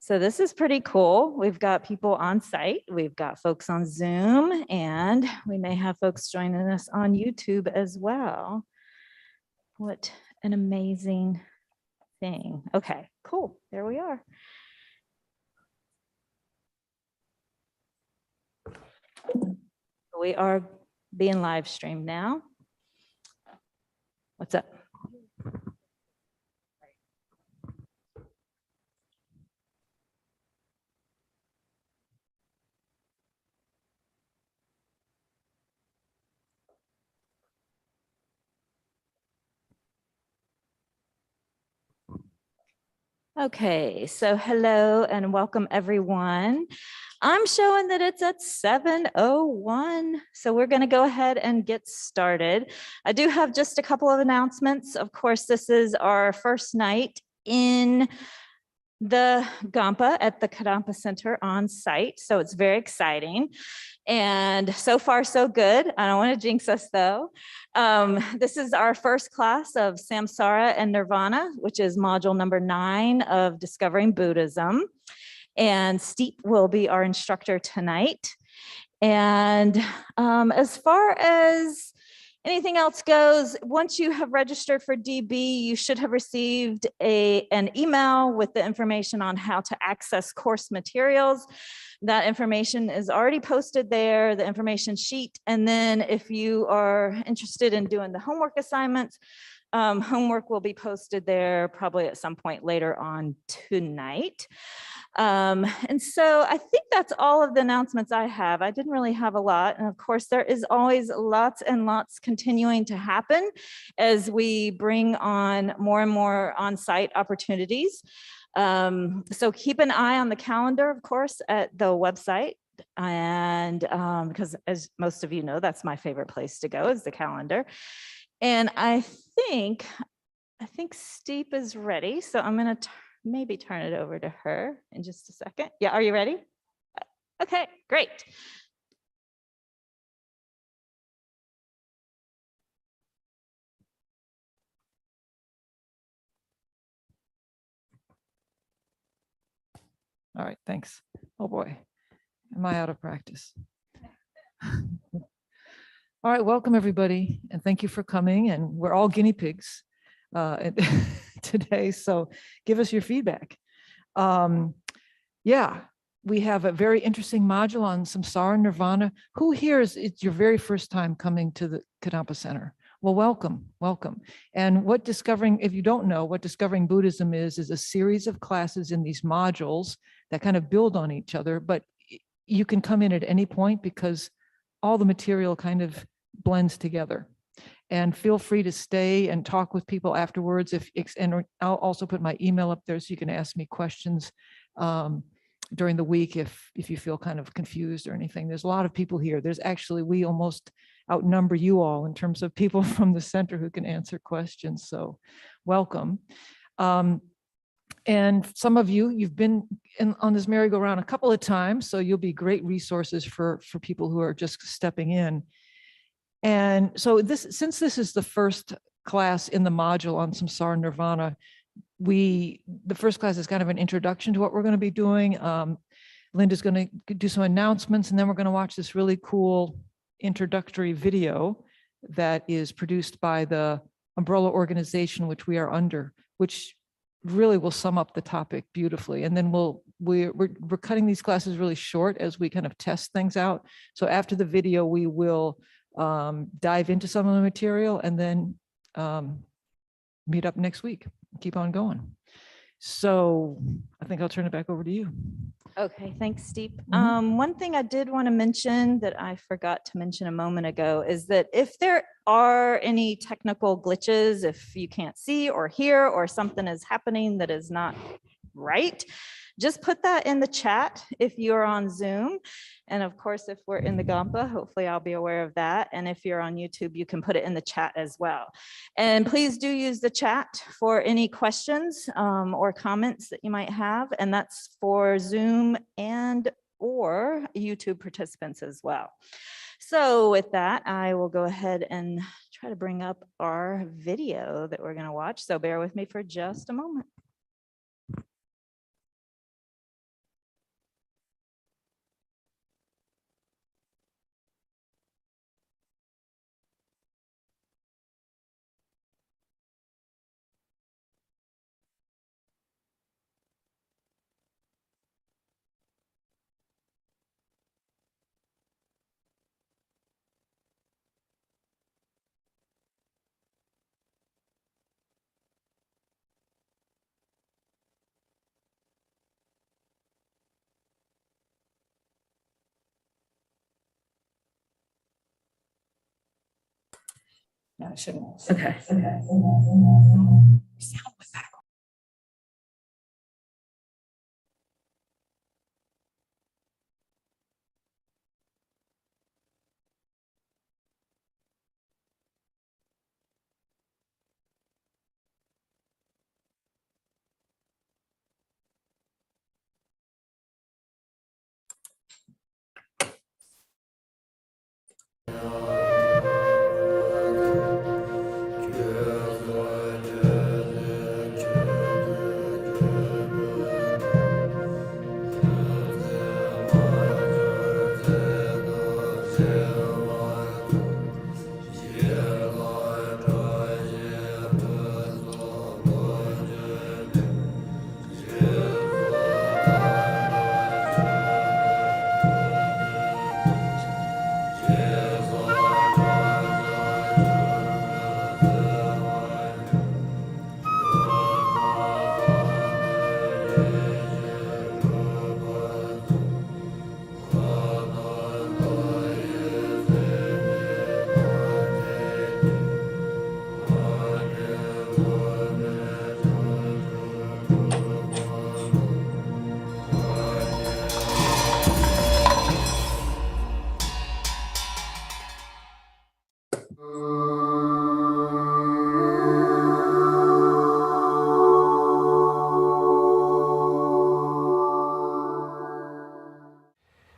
So this is pretty cool. We've got people on site, we've got folks on Zoom, and we may have folks joining us on YouTube as well. What an amazing thing. Okay, cool. There we are. We are being live streamed now. What's up? Okay, so hello and welcome everyone. I'm showing that it's at 7:01, so we're going to go ahead and get started. I do have just a couple of announcements. Of course, this is our first night in the Kadampa at the Kadampa Center on site, so it's very exciting. And so far, so good. I don't want to jinx us though. This is our first class of Samsara and Nirvana, which is module number 9 of Discovering Buddhism. And Steep will be our instructor tonight. And as far as anything else goes, once you have registered for DB, you should have received an email with the information on how to access course materials. That information is already posted there, the information sheet. And then if you are interested in doing the homework assignments, homework will be posted there probably at some point later on tonight. And so I think that's all of the announcements I have. I didn't really have a lot. And of course, there is always lots and lots continuing to happen as we bring on more and more on-site opportunities. So keep an eye on the calendar, of course, at the website. And because as most of you know, that's my favorite place to go is the calendar. And I think Steep is ready. So I'm going to maybe turn it over to her in just a second. Yeah, are you ready? Okay, great. All right, thanks. Oh boy, am I out of practice? All right, welcome everybody, and thank you for coming. And we're all guinea pigs today, so give us your feedback. Yeah, we have a very interesting module on Samsara and Nirvana. Who here it's your very first time coming to the Kadampa Center? Well, welcome, welcome. And if you don't know, what Discovering Buddhism is a series of classes in these modules that kind of build on each other, but you can come in at any point because all the material kind of blends together. And feel free to stay and talk with people afterwards. And I'll also put my email up there so you can ask me questions during the week if you feel kind of confused or anything. There's a lot of people here. We almost outnumber you all in terms of people from the center who can answer questions. So welcome. And some of you've been on this merry-go-round a couple of times, so you'll be great resources for people who are just stepping in. And so since this is the first class in the module on Samsara and Nirvana, the first class is kind of an introduction to what we're going to be doing. Linda's going to do some announcements, and then we're going to watch this really cool introductory video that is produced by the umbrella organization which we are under, which really will sum up the topic beautifully. And then we're cutting these classes really short as we kind of test things out. So after the video, we will dive into some of the material and then meet up next week, keep on going. So I think I'll turn it back over to you. Okay, thanks, Steep. One thing I did want to mention that I forgot to mention a moment ago is that if there are any technical glitches, if you can't see or hear or something is happening that is not right, just put that in the chat if you're on Zoom. And of course, if we're in the Kadampa, hopefully I'll be aware of that. And if you're on YouTube, you can put it in the chat as well. And please do use the chat for any questions or comments that you might have. And that's for Zoom and or YouTube participants as well. So with that, I will go ahead and try to bring up our video that we're going to watch. So bear with me for just a moment. No, it shouldn't. Okay.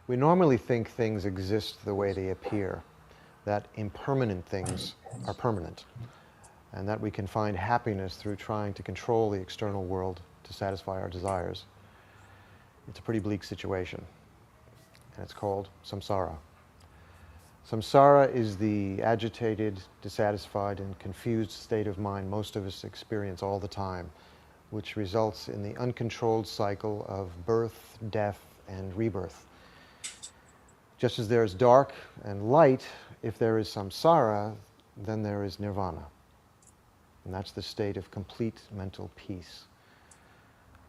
We normally think things exist the way they appear, that impermanent things are permanent, and that we can find happiness through trying to control the external world to satisfy our desires. It's a pretty bleak situation, and it's called samsara. Samsara is the agitated, dissatisfied, and confused state of mind most of us experience all the time, which results in the uncontrolled cycle of birth, death, and rebirth. Just as there is dark and light, if there is samsara, then there is nirvana. And that's the state of complete mental peace.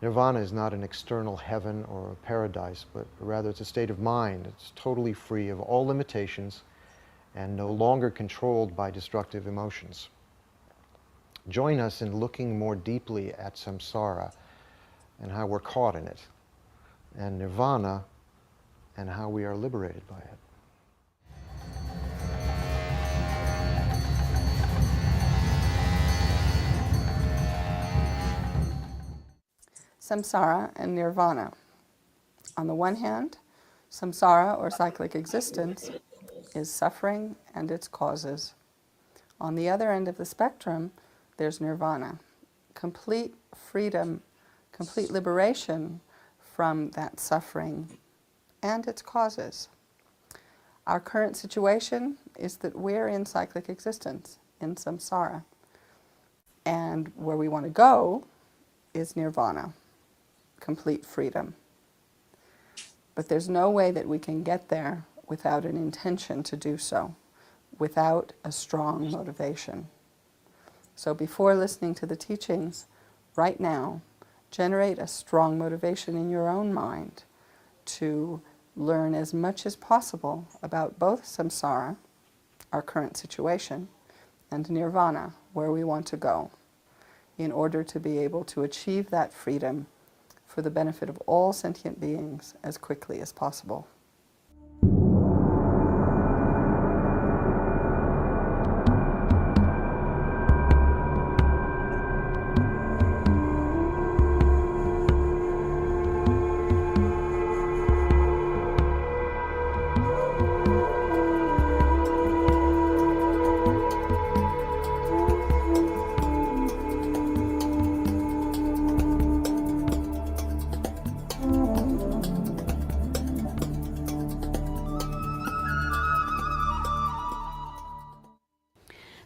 Nirvana is not an external heaven or a paradise, but rather it's a state of mind. It's totally free of all limitations and no longer controlled by destructive emotions. Join us in looking more deeply at samsara and how we're caught in it, and nirvana and how we are liberated by it. Samsara and Nirvana. On the one hand, samsara, or cyclic existence, is suffering and its causes. On the other end of the spectrum, there's nirvana, complete freedom, complete liberation from that suffering and its causes. Our current situation is that we're in cyclic existence, in samsara, and where we want to go is nirvana, complete freedom. But there's no way that we can get there without an intention to do so, without a strong motivation. So before listening to the teachings, right now, generate a strong motivation in your own mind to learn as much as possible about both samsara, our current situation, and nirvana, where we want to go, in order to be able to achieve that freedom for the benefit of all sentient beings as quickly as possible.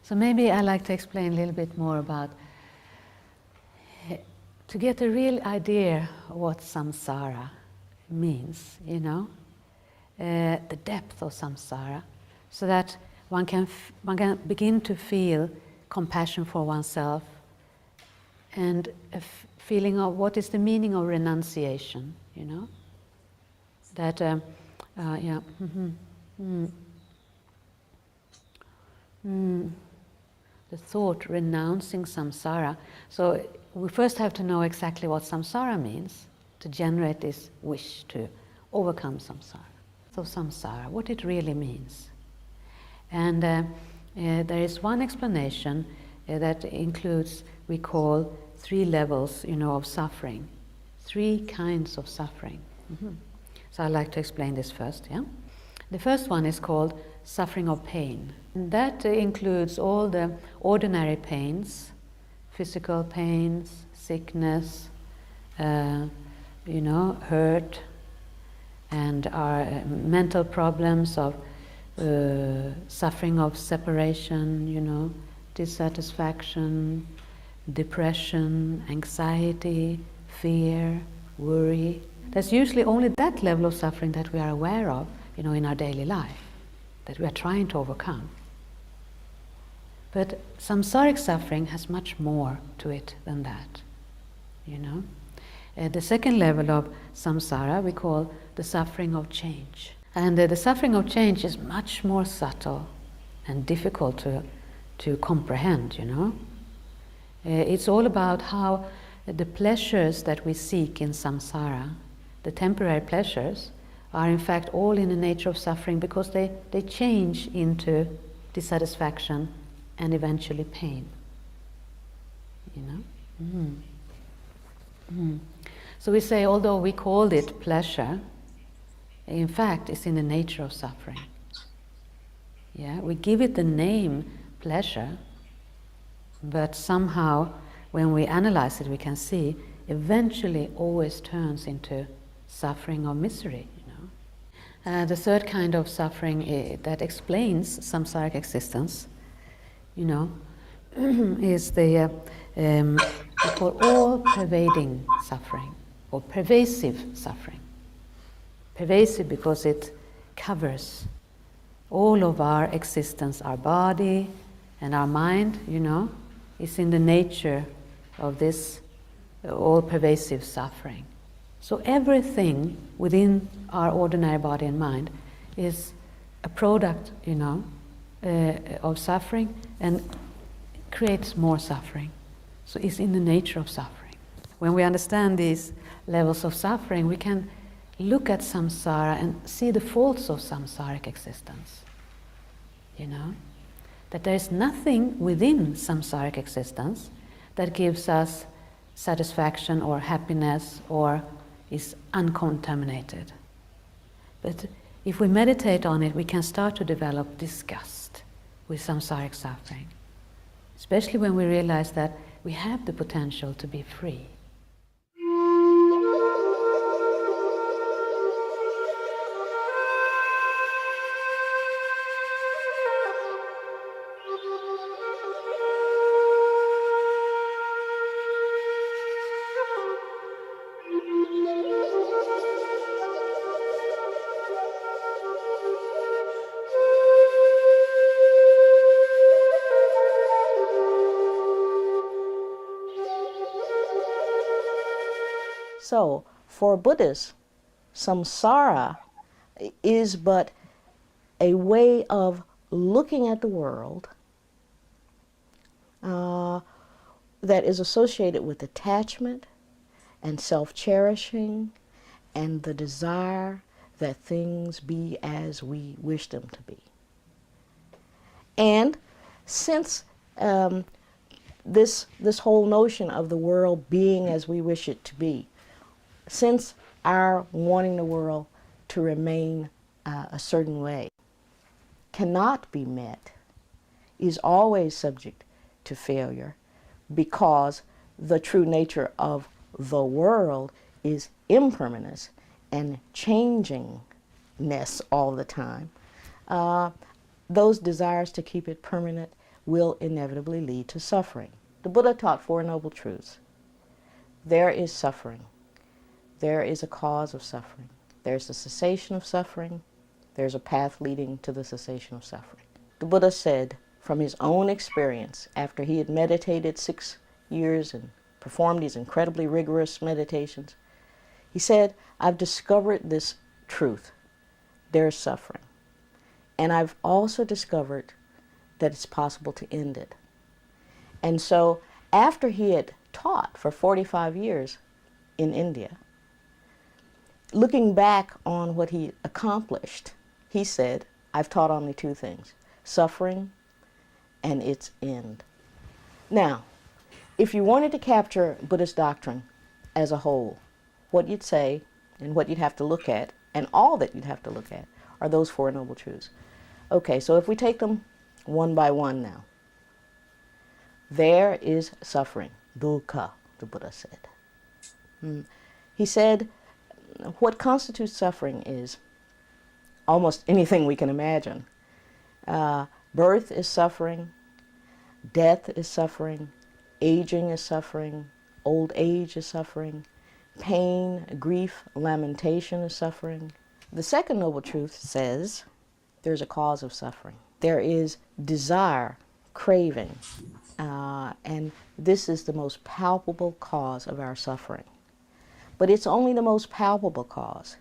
So maybe I'd like to explain a little bit more about, to get a real idea of what samsara means, the depth of samsara, so that one can begin to feel compassion for oneself and a feeling of what is the meaning of renunciation, that, yeah. the thought renouncing samsara. So we first have to know exactly what samsara means to generate this wish to overcome samsara. So samsara, what it really means. And there is one explanation that includes, we call 3 levels, of suffering, 3 kinds of suffering. So I'd like to explain this first. Yeah, the first one is called suffering of pain. And that includes all the ordinary pains, physical pains, sickness, hurt, and our mental problems of suffering of separation, dissatisfaction, depression, anxiety, fear, worry. There's usually only that level of suffering that we are aware of, in our daily life, that we are trying to overcome. But samsaric suffering has much more to it than that, The second level of samsara we call the suffering of change. And the suffering of change is much more subtle and difficult to comprehend, It's all about how the pleasures that we seek in samsara, the temporary pleasures, are in fact all in the nature of suffering because they change into dissatisfaction and eventually pain. So we say, although we called it pleasure, in fact it's in the nature of suffering. Yeah, we give it the name pleasure, but somehow when we analyze it we can see eventually always turns into suffering or misery. The third kind of suffering that explains samsaric existence, is the we call all-pervading suffering, or pervasive suffering. Pervasive because it covers all of our existence, our body and our mind, is in the nature of this all-pervasive suffering. So everything within our ordinary body and mind is a product, of suffering and creates more suffering. So it's in the nature of suffering. When we understand these levels of suffering, we can look at samsara and see the faults of samsaric existence. That there is nothing within samsaric existence that gives us satisfaction or happiness or is uncontaminated. But if we meditate on it, we can start to develop disgust with samsaric suffering, especially when we realize that we have the potential to be free. So, for Buddhists, samsara is but a way of looking at the world that is associated with attachment and self-cherishing and the desire that things be as we wish them to be. And since this whole notion of the world being as we wish it to be, since our wanting the world to remain a certain way cannot be met, is always subject to failure, because the true nature of the world is impermanence and changingness all the time, those desires to keep it permanent will inevitably lead to suffering. The Buddha taught 4 noble truths. There is suffering. There is a cause of suffering. There's the cessation of suffering. There's a path leading to the cessation of suffering. The Buddha said from his own experience, after he had meditated 6 years and performed these incredibly rigorous meditations, he said, I've discovered this truth. There's suffering. And I've also discovered that it's possible to end it. And so after he had taught for 45 years in India, looking back on what he accomplished, he said, I've taught only two things, suffering and its end. Now, if you wanted to capture Buddhist doctrine as a whole, what you'd say and what you'd have to look at, and all that you'd have to look at, are those Four Noble Truths. Okay, so if we take them one by one now, there is suffering, dukkha, the Buddha said. He said, what constitutes suffering is almost anything we can imagine. Birth is suffering, death is suffering, aging is suffering, old age is suffering, pain, grief, lamentation is suffering. The second noble truth says there's a cause of suffering. There is desire, craving, and this is the most palpable cause of our suffering. But it's only the most palpable cause.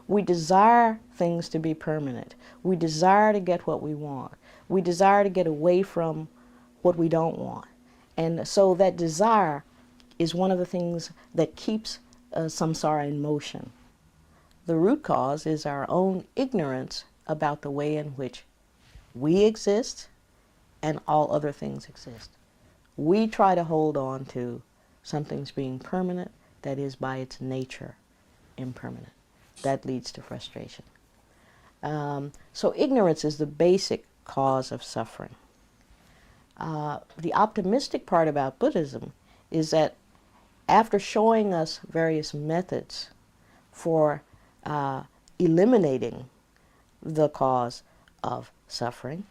We desire things to be permanent. We desire to get what we want. We desire to get away from what we don't want. And so that desire is one of the things that keeps samsara in motion. The root cause is our own ignorance about the way in which we exist and all other things exist. We try to hold on to something's being permanent that is by its nature impermanent. That leads to frustration. So ignorance is the basic cause of suffering. The optimistic part about Buddhism is that after showing us various methods for eliminating the cause of suffering,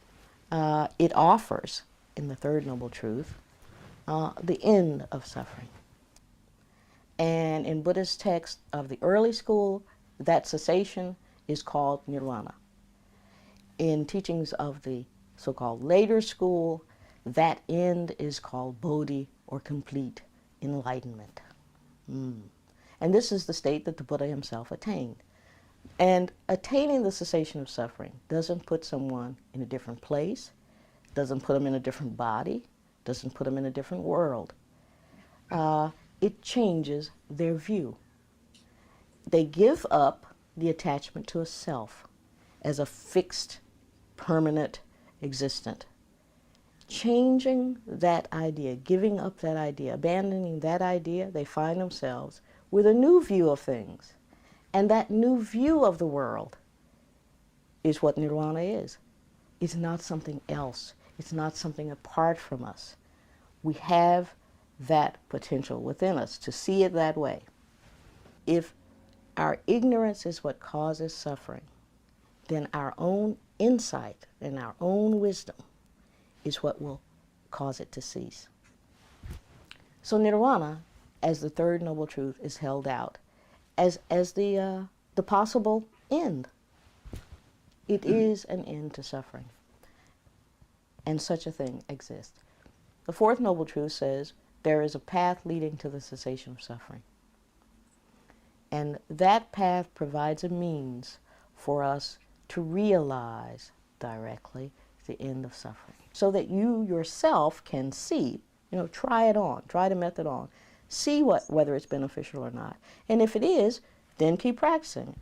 it offers, in the third noble truth, the end of suffering. And in Buddhist texts of the early school, that cessation is called Nirvana. In teachings of the so-called later school, that end is called Bodhi, or complete enlightenment. And this is the state that the Buddha himself attained. And attaining the cessation of suffering doesn't put someone in a different place, doesn't put them in a different body, doesn't put them in a different world. It changes their view. They give up the attachment to a self as a fixed, permanent existent. Changing that idea, giving up that idea, abandoning that idea, they find themselves with a new view of things. And that new view of the world is what Nirvana is. It's not something else. It's not something apart from us. We have that potential within us to see it that way. If our ignorance is what causes suffering, then our own insight and our own wisdom is what will cause it to cease. So Nirvana, as the third noble truth, is held out as the possible end. It is an end to suffering, and such a thing exists. The fourth noble truth says there is a path leading to the cessation of suffering. And that path provides a means for us to realize directly the end of suffering, so that you yourself can see, try it on, try the method on, see whether it's beneficial or not. And if it is, then keep practicing.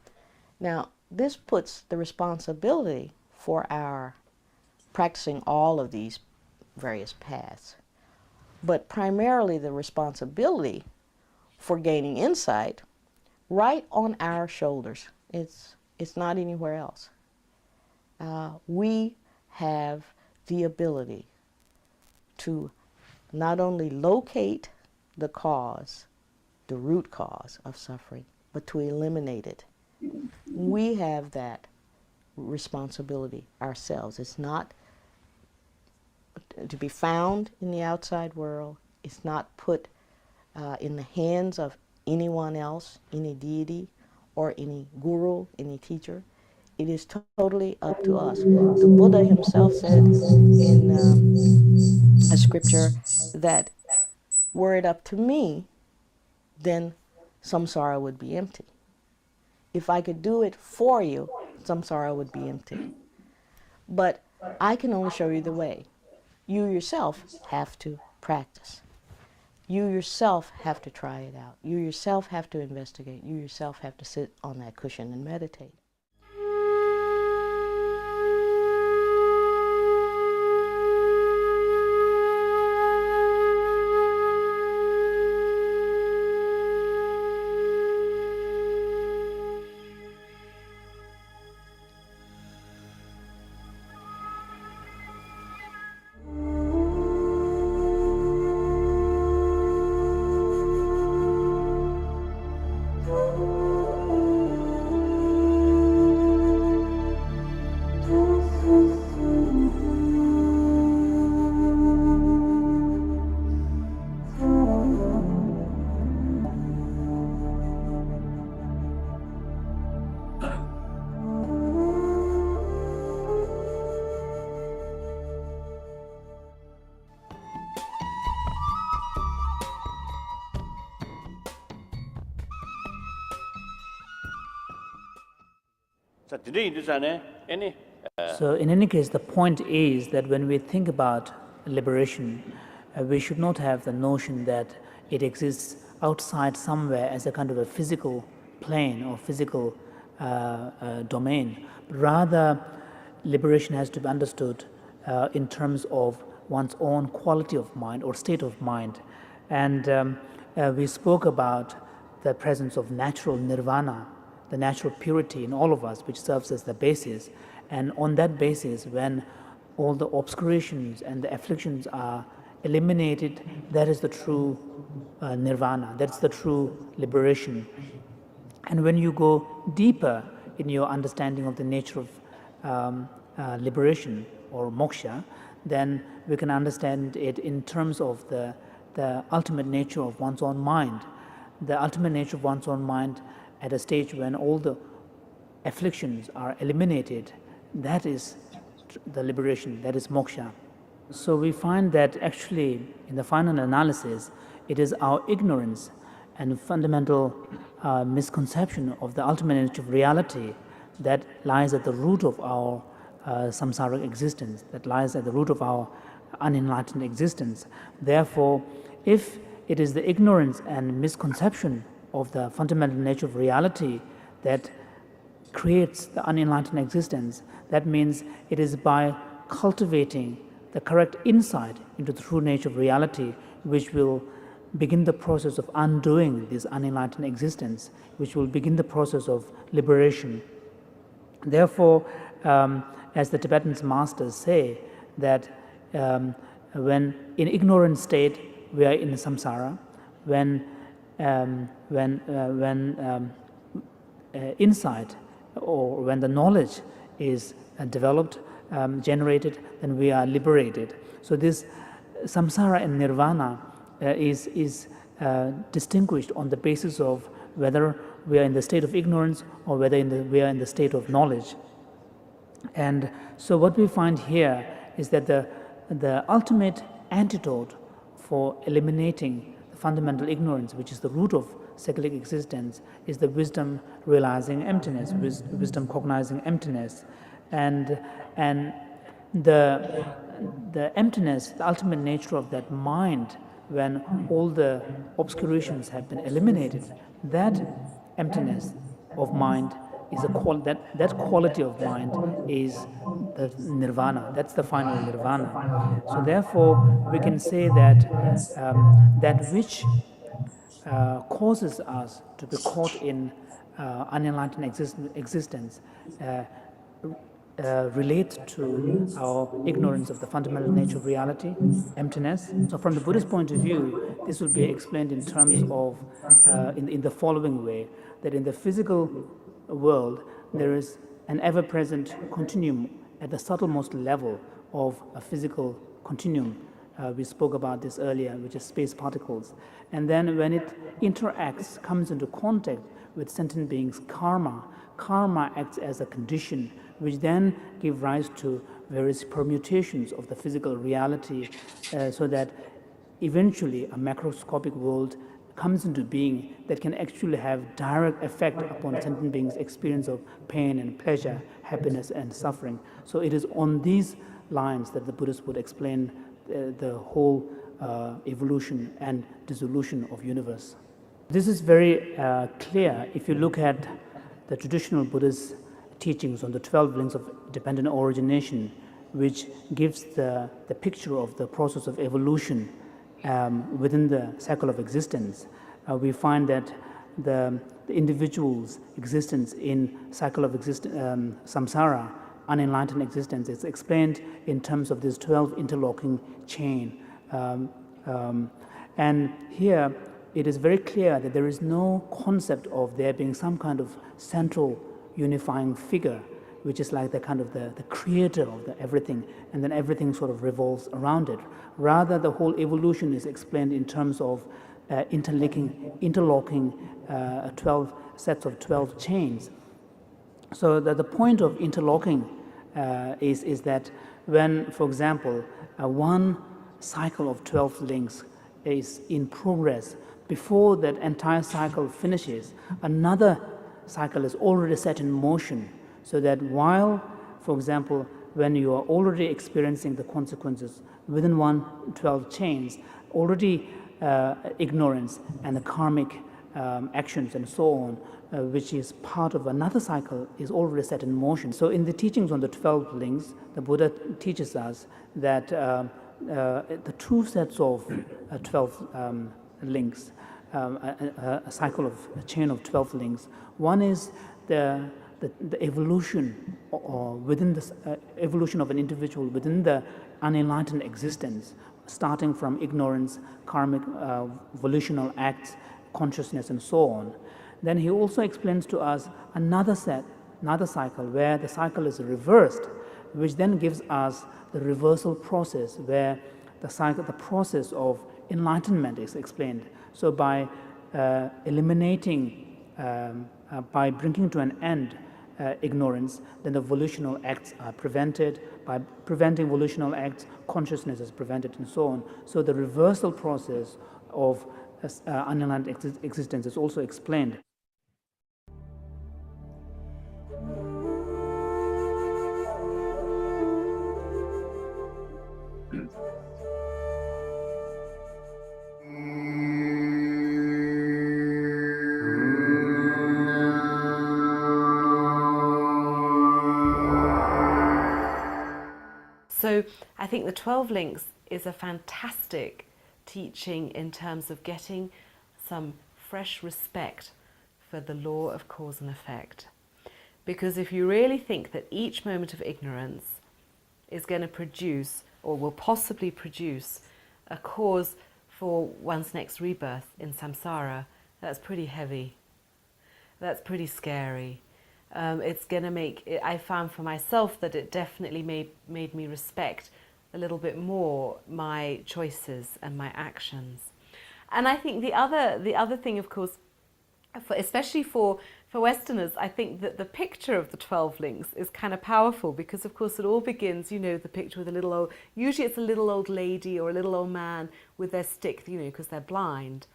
Now, this puts the responsibility for our practicing all of these various paths, but primarily the responsibility for gaining insight right on our shoulders. It's not anywhere else. We have the ability to not only locate the cause, the root cause of suffering, but to eliminate it. We have that responsibility ourselves. It's not to be found in the outside world. It's not put in the hands of anyone else, any deity, or any guru, any teacher. It is totally up to us. The Buddha himself said in a scripture that were it up to me, then samsara would be empty. If I could do it for you, samsara would be empty. But I can only show you the way. You yourself have to practice. You yourself have to try it out. You yourself have to investigate. You yourself have to sit on that cushion and meditate. So in any case, the point is that when we think about liberation, we should not have the notion that it exists outside somewhere as a kind of a physical plane or physical domain. Rather, liberation has to be understood in terms of one's own quality of mind or state of mind. And we spoke about the presence of natural nirvana, the natural purity in all of us, which serves as the basis. And on that basis, when all the obscurations and the afflictions are eliminated, that is the true nirvana, that's the true liberation. And when you go deeper in your understanding of the nature of liberation or moksha, then we can understand it in terms of the ultimate nature of one's own mind. The ultimate nature of one's own mind at a stage when all the afflictions are eliminated, that is the liberation, that is moksha. So we find that actually in the final analysis, it is our ignorance and fundamental misconception of the ultimate nature of reality that lies at the root of our samsaric existence, that lies at the root of our unenlightened existence. Therefore, if it is the ignorance and misconception of the fundamental nature of reality that creates the unenlightened existence, that means it is by cultivating the correct insight into the true nature of reality which will begin the process of undoing this unenlightened existence, which will begin the process of liberation. Therefore, as the Tibetan masters say, that when in ignorant state we are in samsara, when insight or when the knowledge is developed, generated, then we are liberated. So this samsara and nirvana is distinguished on the basis of whether we are in the state of ignorance or whether we are in the state of knowledge. And so what we find here is that the ultimate antidote for eliminating the fundamental ignorance, which is the root of cyclic existence, is the wisdom realizing emptiness, wisdom cognizing emptiness. And the emptiness, the ultimate nature of that mind, when all the obscurations have been eliminated, that emptiness of mind is that quality of mind is the nirvana. That's the final nirvana. So therefore, we can say that that which causes us to be caught in unenlightened existence relates to our ignorance of the fundamental nature of reality, emptiness. So from the Buddhist point of view, this will be explained in terms of, in the following way, that in the physical world, there is an ever-present continuum at the subtlemost level of a physical continuum. We spoke about this earlier, which is space particles. And then when it interacts, comes into contact with sentient beings' karma acts as a condition which then give rise to various permutations of the physical reality, so that eventually a macroscopic world comes into being that can actually have direct effect upon sentient beings' experience of pain and pleasure, happiness and suffering. So it is on these lines that the Buddhists would explain the whole evolution and dissolution of universe. This is very clear if you look at the traditional Buddhist teachings on the 12 links of dependent origination, which gives the picture of the process of evolution within the cycle of existence. We find that the individual's existence in cycle of samsara, unenlightened existence, is explained in terms of this 12 interlocking chain. And here it is very clear that there is no concept of there being some kind of central unifying figure, which is like the kind of the creator of everything, and then everything sort of revolves around it. Rather, the whole evolution is explained in terms of interlocking 12 sets of 12 chains. So the point of interlocking is that when, for example, one cycle of 12 links is in progress, before that entire cycle finishes, another cycle is already set in motion, so that while, for example, when you are already experiencing the consequences within 12 chains, already ignorance and the karmic actions and so on, which is part of another cycle, is already set in motion. So in the teachings on the 12 links, the Buddha teaches us that the two sets of 12 links, a cycle of a chain of 12 links. One is the evolution within the evolution of an individual within the unenlightened existence, starting from ignorance, karmic volitional acts, consciousness, and so on. Then he also explains to us another cycle where the cycle is reversed, which then gives us the reversal process where the process of enlightenment is explained. So by eliminating, by bringing to an end ignorance, then the volitional acts are prevented. By preventing volitional acts, consciousness is prevented, and so on. So the reversal process of unenlightened existence is also explained. So I think the 12 links is a fantastic teaching in terms of getting some fresh respect for the law of cause and effect. Because if you really think that each moment of ignorance is going to produce, or will possibly produce, a cause for one's next rebirth in samsara, that's pretty heavy. That's pretty scary. It's going to make, I found for myself that it definitely made me respect a little bit more my choices and my actions. And I think the other thing, of course, especially for Westerners, I think that the picture of the 12 links is kind of powerful because, of course, it all begins, you know, the picture with a little old, usually it's a little old lady or a little old man with their stick, you know, because they're blind.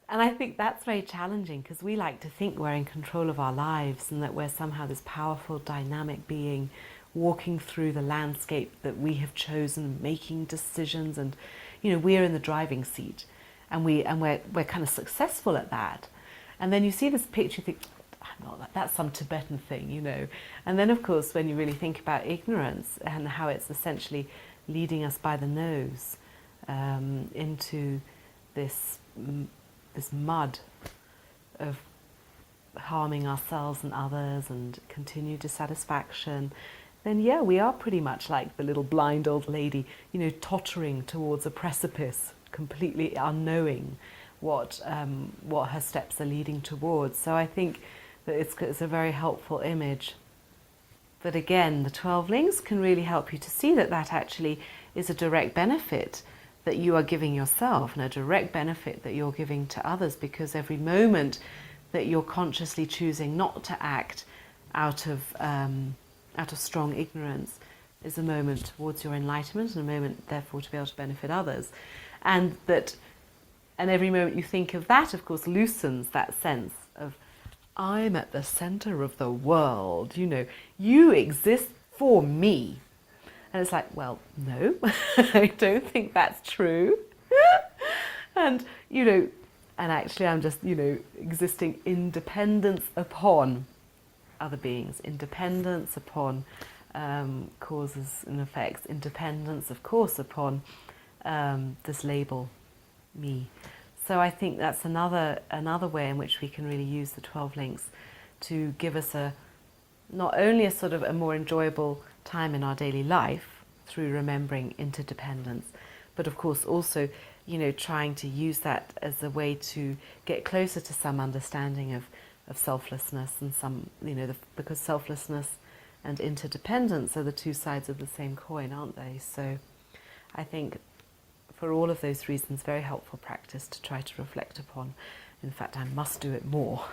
And I think that's very challenging because we like to think we're in control of our lives and that we're somehow this powerful, dynamic being walking through the landscape that we have chosen, making decisions, and, you know, we're in the driving seat, and we're kind of successful at that. And then you see this picture, you think, I'm not that, that's some Tibetan thing, you know. And then, of course, when you really think about ignorance and how it's essentially leading us by the nose into this mud of harming ourselves and others and continued dissatisfaction, then yeah, we are pretty much like the little blind old lady, you know, tottering towards a precipice, completely unknowing what her steps are leading towards. So I think that it's a very helpful image. But again, the 12 links can really help you to see that that actually is a direct benefit that you are giving yourself and a direct benefit that you're giving to others, because every moment that you're consciously choosing not to act out of strong ignorance is a moment towards your enlightenment and a moment therefore to be able to benefit others. And every moment you think of that, of course, loosens that sense of, I'm at the center of the world, you know, you exist for me. And it's like, well, no, I don't think that's true. And, you know, and actually I'm just, you know, existing independence upon other beings, independence upon causes and effects, independence, of course, upon this label, me. So I think that's another way in which we can really use the 12 links to give us not only a sort of a more enjoyable time in our daily life through remembering interdependence, but of course also, you know, trying to use that as a way to get closer to some understanding of selflessness and some, you know, because selflessness and interdependence are the two sides of the same coin, aren't they? So I think for all of those reasons, very helpful practice to try to reflect upon. In fact, I must do it more.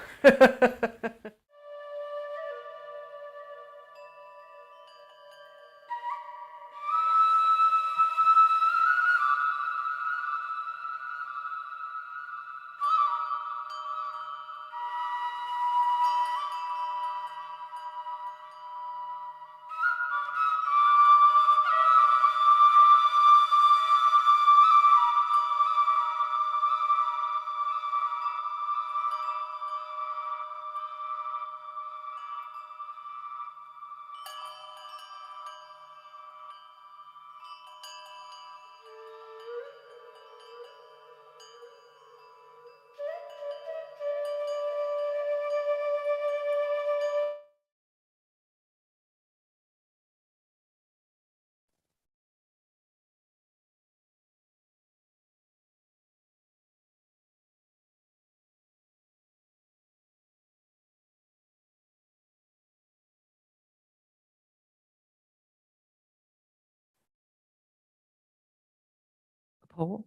A poll?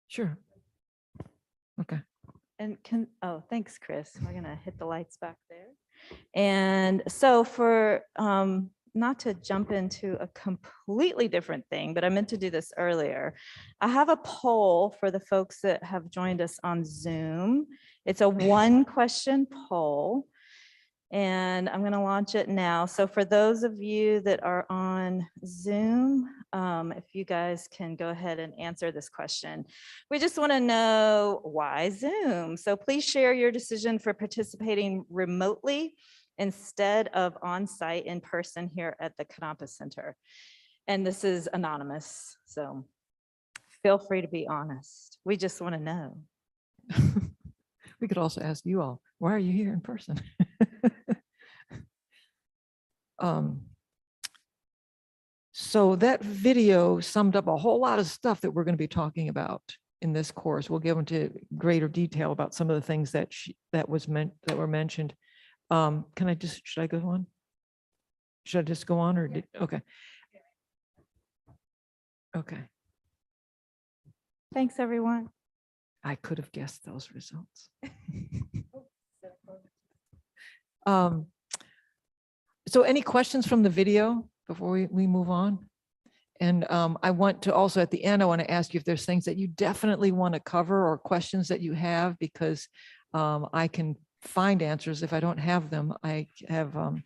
Sure. Okay. And oh, thanks, Chris. We're gonna hit the lights back there. And so for, not to jump into a completely different thing, but I meant to do this earlier. I have a poll for the folks that have joined us on Zoom. It's a 1-question poll. And I'm going to launch it now. So for those of you that are on Zoom, if you guys can go ahead and answer this question. We just want to know, why Zoom? So please share your decision for participating remotely instead of on-site in person here at the Kadampa Center. And this is anonymous, so feel free to be honest. We just want to know. We could also ask you all, why are you here in person? So that video summed up a whole lot of stuff that we're going to be talking about in this course. We'll go into greater detail about some of the things that were mentioned. Should I go on? Should I just go on or okay. Okay. Thanks, everyone. I could have guessed those results. So any questions from the video before we move on? And I want to also at the end, I want to ask you if there's things that you definitely want to cover or questions that you have, because I can find answers. If I don't have them, I can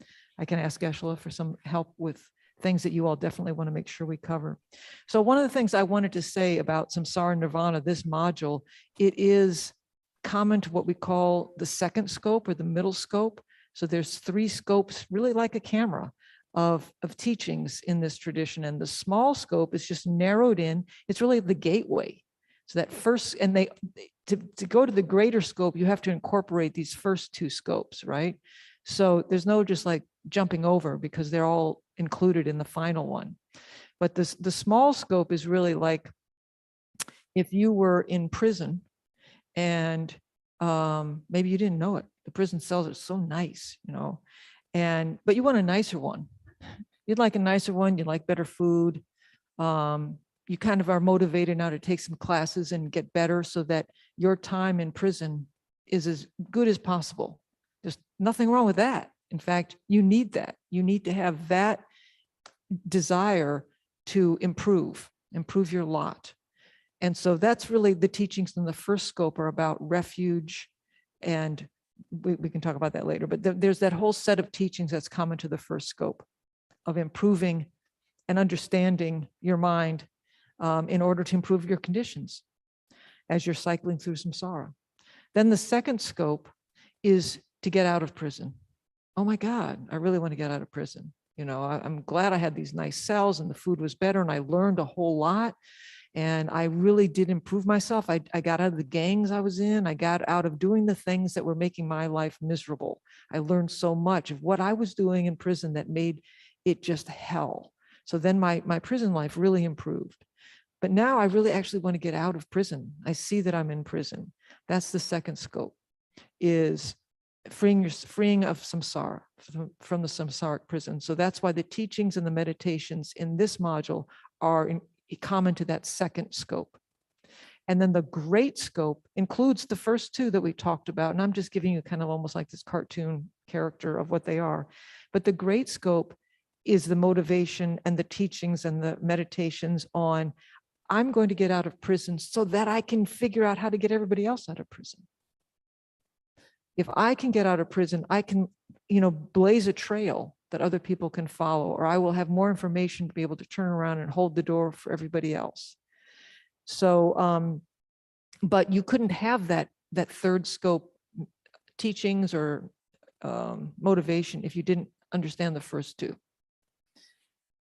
ask Geshe-la for some help with things that you all definitely want to make sure we cover. So one of the things I wanted to say about Samsara and Nirvana, this module, it is common to what we call the second scope or the middle scope. So there's 3 scopes, really like a camera, of teachings in this tradition. And the small scope is just narrowed in. It's really the gateway. So that first, and to go to the greater scope, you have to incorporate these first 2 scopes, right? So there's no just like jumping over, because they're all included in the final one. But the small scope is really like if you were in prison and maybe you didn't know it. The prison cells are so nice, you know, but you want a nicer one. You'd like a nicer one. You'd like better food. You kind of are motivated now to take some classes and get better so that your time in prison is as good as possible. There's nothing wrong with that. In fact, you need that. You need to have that desire to improve your lot. And so that's really the teachings in the first scope are about refuge, and we can talk about that later, but there's that whole set of teachings that's common to the first scope of improving and understanding your mind in order to improve your conditions. as you're cycling through samsara. Then the second scope is to get out of prison. Oh my God, I really want to get out of prison. You know, I'm glad I had these nice cells and the food was better and I learned a whole lot. And I really did improve myself. I got out of the gangs I was in. I got out of doing the things that were making my life miserable. I learned so much of what I was doing in prison that made it just hell. So then my prison life really improved. But now I really actually want to get out of prison. I see that I'm in prison. That's the second scope, is freeing of samsara, from the samsaric prison. So that's why the teachings and the meditations in this module are common to that second scope. And then the great scope includes the first two that we talked about. And I'm just giving you kind of almost like this cartoon character of what they are. But the great scope is the motivation and the teachings and the meditations on, I'm going to get out of prison so that I can figure out how to get everybody else out of prison. If I can get out of prison, I can, blaze a trail that other people can follow, or I will have more information to be able to turn around and hold the door for everybody else. So, but you couldn't have that third scope teachings or motivation if you didn't understand the first two.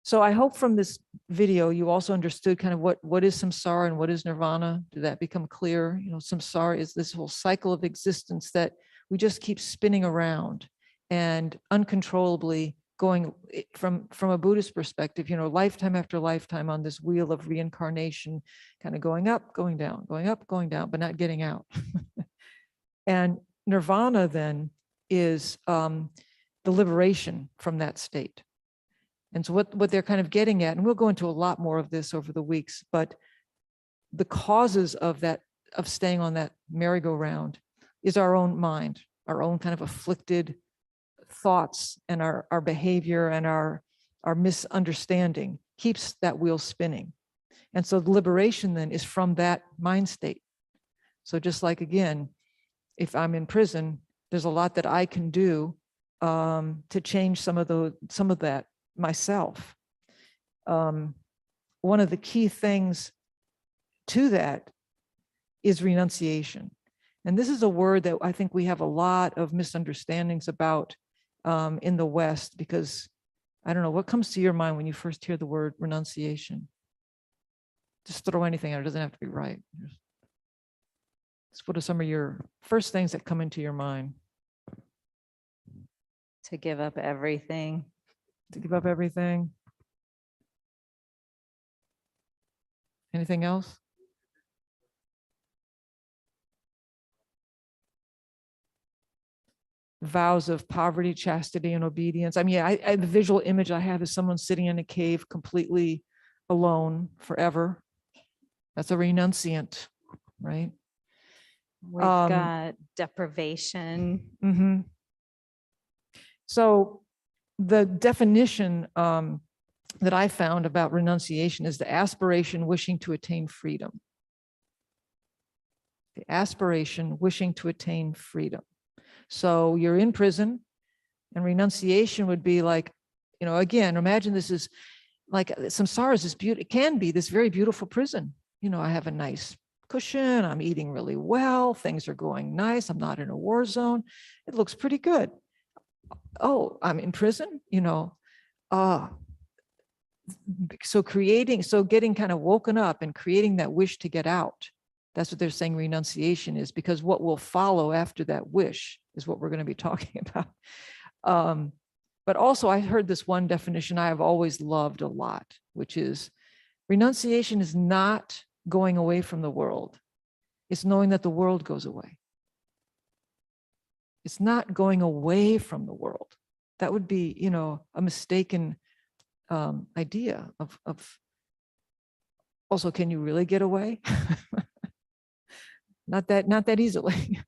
So I hope from this video, you also understood kind of what is samsara and what is nirvana. Did that become clear? Samsara is this whole cycle of existence that we just keep spinning around and uncontrollably going from a Buddhist perspective, lifetime after lifetime on this wheel of reincarnation, kind of going up, going down, going up, going down, but not getting out. And nirvana then is the liberation from that state. And so what they're kind of getting at, and we'll go into a lot more of this over the weeks, but the causes of staying on that merry-go-round is our own mind, our own kind of afflicted thoughts and our behavior and our misunderstanding keeps that wheel spinning. And so the liberation then is from that mind state. So just like, again, if I'm in prison, there's a lot that I can do to change some of that myself. One of the key things to that is renunciation. And this is a word that I think we have a lot of misunderstandings about in the West, because I don't know, what comes to your mind when you first hear the word renunciation? Just throw anything out, it doesn't have to be right. What are some of your first things that come into your mind? To give up everything. To give up everything. Anything else? Vows of poverty, chastity, and obedience. I mean, the visual image I have is someone sitting in a cave completely alone forever. That's a renunciant, right? We've got deprivation. Mm-hmm. So the definition that I found about renunciation is the aspiration wishing to attain freedom. The aspiration wishing to attain freedom. So you're in prison, and renunciation would be like, again, imagine this is like samsara is this it can be this very beautiful prison. I have a nice cushion, I'm eating really well, things are going nice, I'm not in a war zone, it looks pretty good. Oh, I'm in prison, so getting kind of woken up and creating that wish to get out. That's what they're saying renunciation is, because what will follow after that wish is what we're going to be talking about. But also I heard this one definition I have always loved a lot, which is renunciation is not going away from the world. It's knowing that the world goes away. It's not going away from the world. That would be, a mistaken idea of also, can you really get away? Not that easily.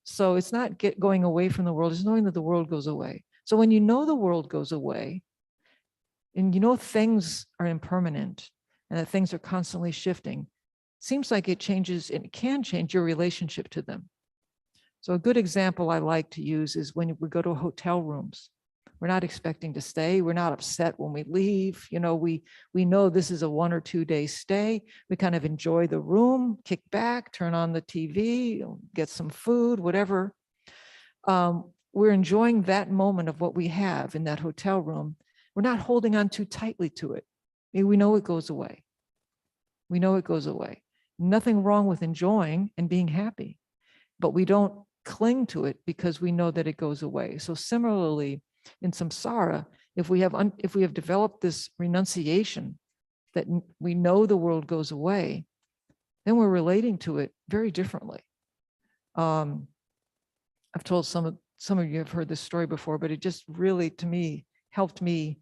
So it's not going away from the world, it's knowing that the world goes away. So when you know the world goes away, and things are impermanent and that things are constantly shifting, seems like it changes, and it can change your relationship to them. So a good example I like to use is when we go to hotel rooms. We're not expecting to stay. We're not upset when we leave. You know, we know this is a 1 or 2 day stay. We kind of enjoy the room, kick back, turn on the TV, get some food, whatever. We're enjoying that moment of what we have in that hotel room. We're not holding on too tightly to it. I mean, we know it goes away. We know it goes away. Nothing wrong with enjoying and being happy, but we don't cling to it because we know that it goes away. So similarly, in samsara, if we have developed this renunciation that we know the world goes away, then we're relating to it very differently. I've told some of you have heard this story before, but it just really, to me, helped me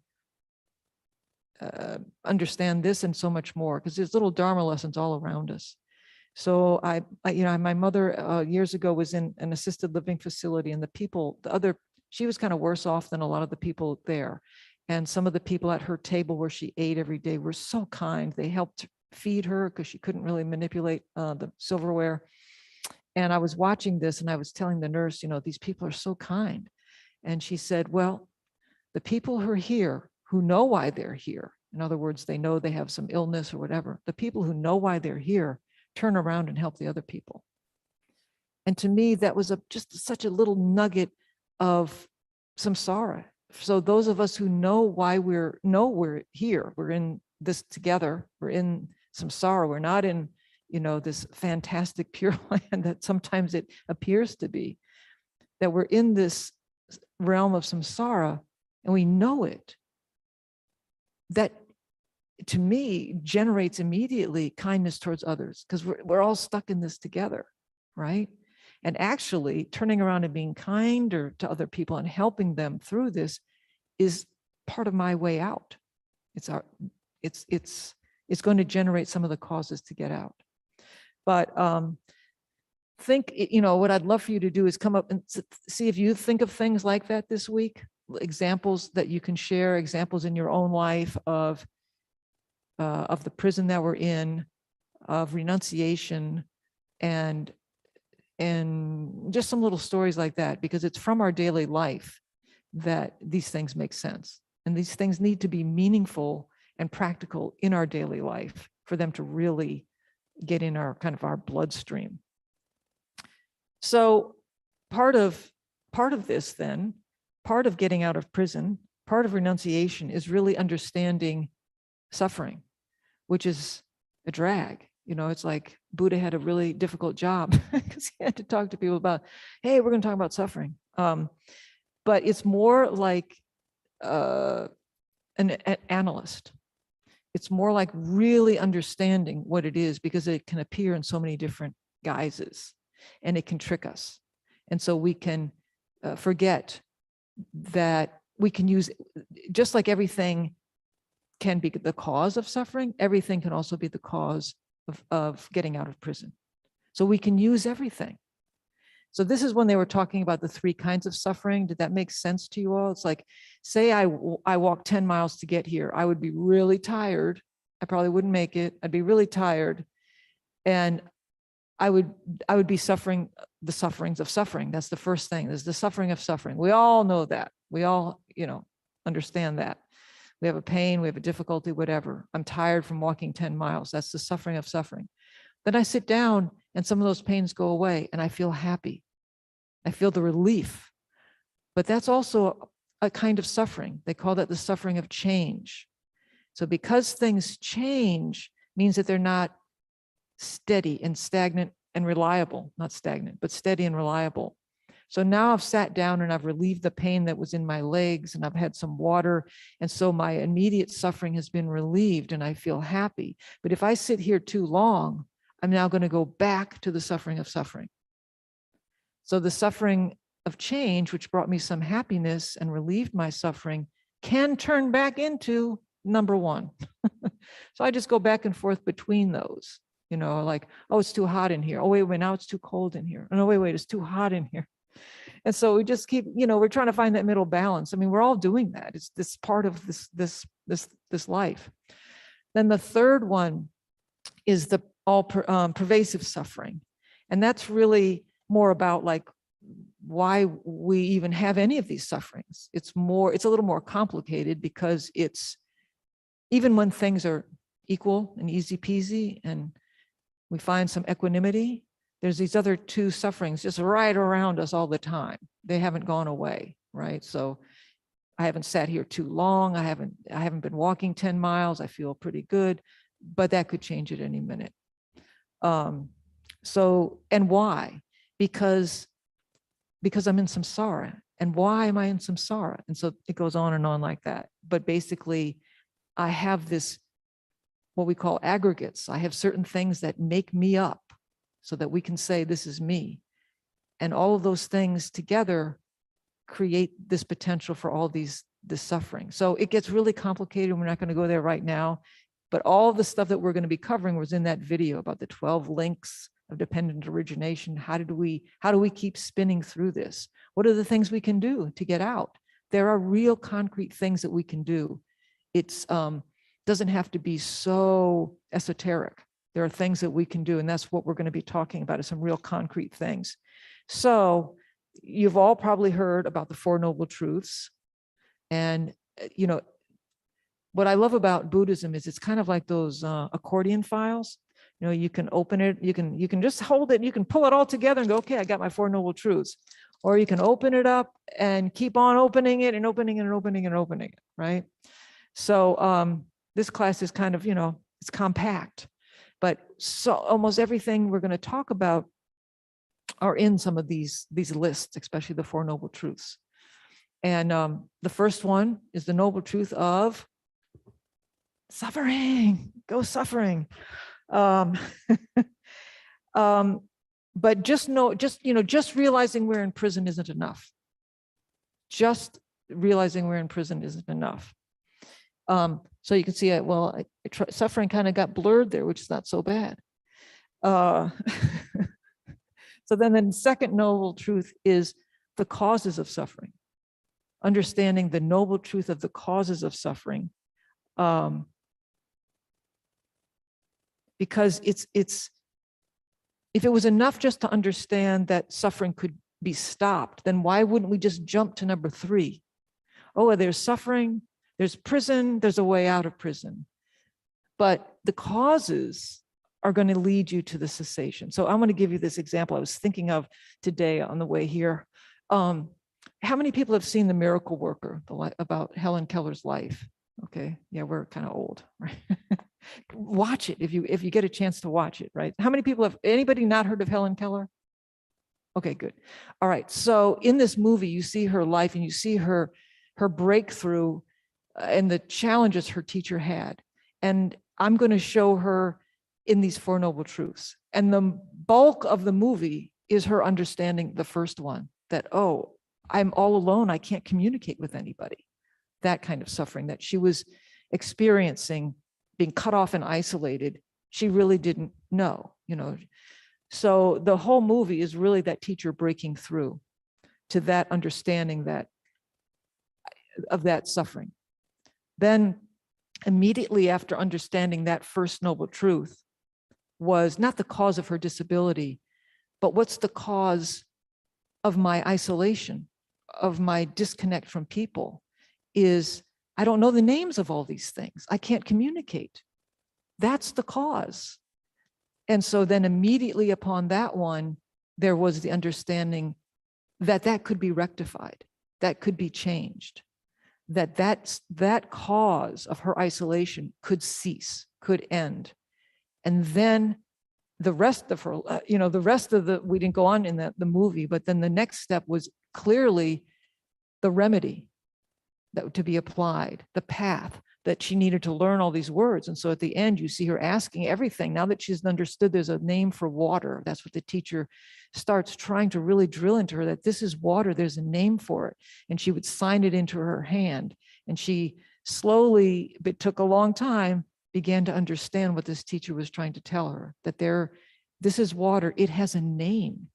understand this and so much more, because there's little Dharma lessons all around us. So my mother years ago was in an assisted living facility, and she was kind of worse off than a lot of the people there. And some of the people at her table where she ate every day were so kind. They helped feed her because she couldn't really manipulate the silverware. And I was watching this and I was telling the nurse, these people are so kind. And she said, well, the people who are here, who know why they're here, in other words, they know they have some illness or whatever, the people who know why they're here turn around and help the other people. And to me, that was just such a little nugget of samsara. So those of us who know why we're here, we're in this together, we're in samsara, we're not in, this fantastic pure land that sometimes it appears to be, that we're in this realm of samsara and we know it. That, to me, generates immediately kindness towards others, because we're all stuck in this together, right? And actually turning around and being kinder to other people and helping them through this is part of my way out. It's going to generate some of the causes to get out. But think, what I'd love for you to do is come up and see if you think of things like that this week, examples that you can share, examples in your own life of the prison that we're in, of renunciation, and just some little stories like that, because it's from our daily life that these things make sense. And these things need to be meaningful and practical in our daily life for them to really get in our bloodstream. So part of this then, part of getting out of prison, part of renunciation is really understanding suffering, which is a drag. It's like Buddha had a really difficult job because he had to talk to people about, hey, we're going to talk about suffering. But it's more like an analyst. It's more like really understanding what it is, because it can appear in so many different guises and it can trick us. And so we can forget that we can use, just like everything can be the cause of suffering, everything can also be the cause of getting out of prison. So we can use everything. So this is when they were talking about the 3 kinds of suffering. Did that make sense to you all? It's like, say I walked 10 miles to get here. I would be really tired. I probably wouldn't make it. I'd be really tired. And I would be suffering the sufferings of suffering. That's the first thing. There's the suffering of suffering. We all know that. We all, understand that. We have a pain, we have a difficulty, whatever. I'm tired from walking 10 miles. That's the suffering of suffering. Then I sit down and some of those pains go away and I feel happy. I feel the relief. But that's also a kind of suffering. They call that the suffering of change. So because things change means that they're not steady and stagnant and reliable, not stagnant, but steady and reliable. So now I've sat down and I've relieved the pain that was in my legs and I've had some water. And so my immediate suffering has been relieved and I feel happy. But if I sit here too long, I'm now going to go back to the suffering of suffering. So the suffering of change, which brought me some happiness and relieved my suffering, can turn back into number 1. So I just go back and forth between those, like, oh, it's too hot in here. Oh, wait, now it's too cold in here. Oh, no, wait, it's too hot in here. And so we just keep, we're trying to find that middle balance. I mean, we're all doing that. It's this part of this life. Then the third one is the all pervasive suffering. And that's really more about like why we even have any of these sufferings. It's a little more complicated, because it's, even when things are equal and easy peasy and we find some equanimity, there's these other two sufferings just right around us all the time. They haven't gone away, right? So I haven't sat here too long. I haven't been walking 10 miles. I feel pretty good, but that could change at any minute. So, and why? Because I'm in samsara. And why am I in samsara? And so it goes on and on like that. But basically, I have this, what we call aggregates. I have certain things that make me up so that we can say, this is me. And all of those things together create this potential for all this suffering. So it gets really complicated. We're not going to go there right now. But all the stuff that we're going to be covering was in that video about the 12 links of dependent origination. How do we keep spinning through this? What are the things we can do to get out? There are real concrete things that we can do. It's doesn't have to be so esoteric. There are things that we can do, and that's what we're going to be talking about, is some real concrete things. So you've all probably heard about the Four Noble Truths. And, you know, what I love about Buddhism is it's kind of like those accordion files. You know, you can open it, you can just hold it, and you can pull it all together and go, okay, I got my Four Noble Truths. Or you can open it up and keep on opening it and opening it and opening it and opening it, right? So this class is kind of, you know, it's compact, but so almost everything we're going to talk about are in some of these lists, especially the Four Noble Truths. And the first one is the noble truth of suffering. Go suffering. But just realizing we're in prison isn't enough. Just realizing we're in prison isn't enough. So you can see, suffering kind of got blurred there, which is not so bad. So then the second noble truth is the causes of suffering. Understanding the noble truth of the causes of suffering. Because it's if it was enough just to understand that suffering could be stopped, then why wouldn't we just jump to number 3? Oh, there's suffering, there's prison, there's a way out of prison. But the causes are going to lead you to the cessation. So I'm going to give you this example I was thinking of today on the way here. How many people have seen The Miracle Worker, about Helen Keller's life? Okay, yeah, we're kind of old, right? Watch it if you get a chance to watch it, right? How many people have, anybody not heard of Helen Keller? Okay, good. All right, so in this movie, you see her life and you see her breakthrough and the challenges her teacher had. And I'm going to show her in these Four Noble Truths. And the bulk of the movie is her understanding the first one, that, oh, I'm all alone, I can't communicate with anybody. That kind of suffering that she was experiencing, being cut off and isolated, she really didn't know, you know. So the whole movie is really that teacher breaking through to that understanding of that suffering. Then immediately after understanding that first noble truth was not the cause of her disability, but what's the cause of my isolation, of my disconnect from people, is I don't know the names of all these things. I can't communicate. That's the cause. And so then immediately upon that one, there was the understanding that that could be rectified, that could be changed, that cause of her isolation could cease, could end. And then the rest of her, we didn't go on in the movie, but then the next step was clearly the remedy that to be applied, the path that she needed to learn all these words. And so at the end, you see her asking everything. Now that she's understood there's a name for water, that's what the teacher starts trying to really drill into her, that this is water, there's a name for it. And she would sign it into her hand. And she slowly, it took a long time, began to understand what this teacher was trying to tell her, that this is water, it has a name.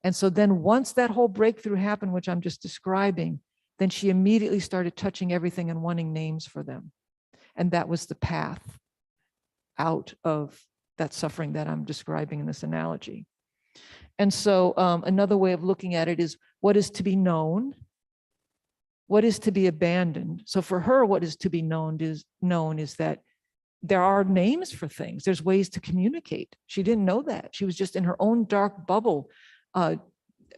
And so then once that whole breakthrough happened, which I'm just describing, then she immediately started touching everything and wanting names for them. And that was the path out of that suffering that I'm describing in this analogy. And so another way of looking at it is what is to be known, what is to be abandoned. So for her, what is to be known is that there are names for things. There's ways to communicate. She didn't know that. She was just in her own dark bubble,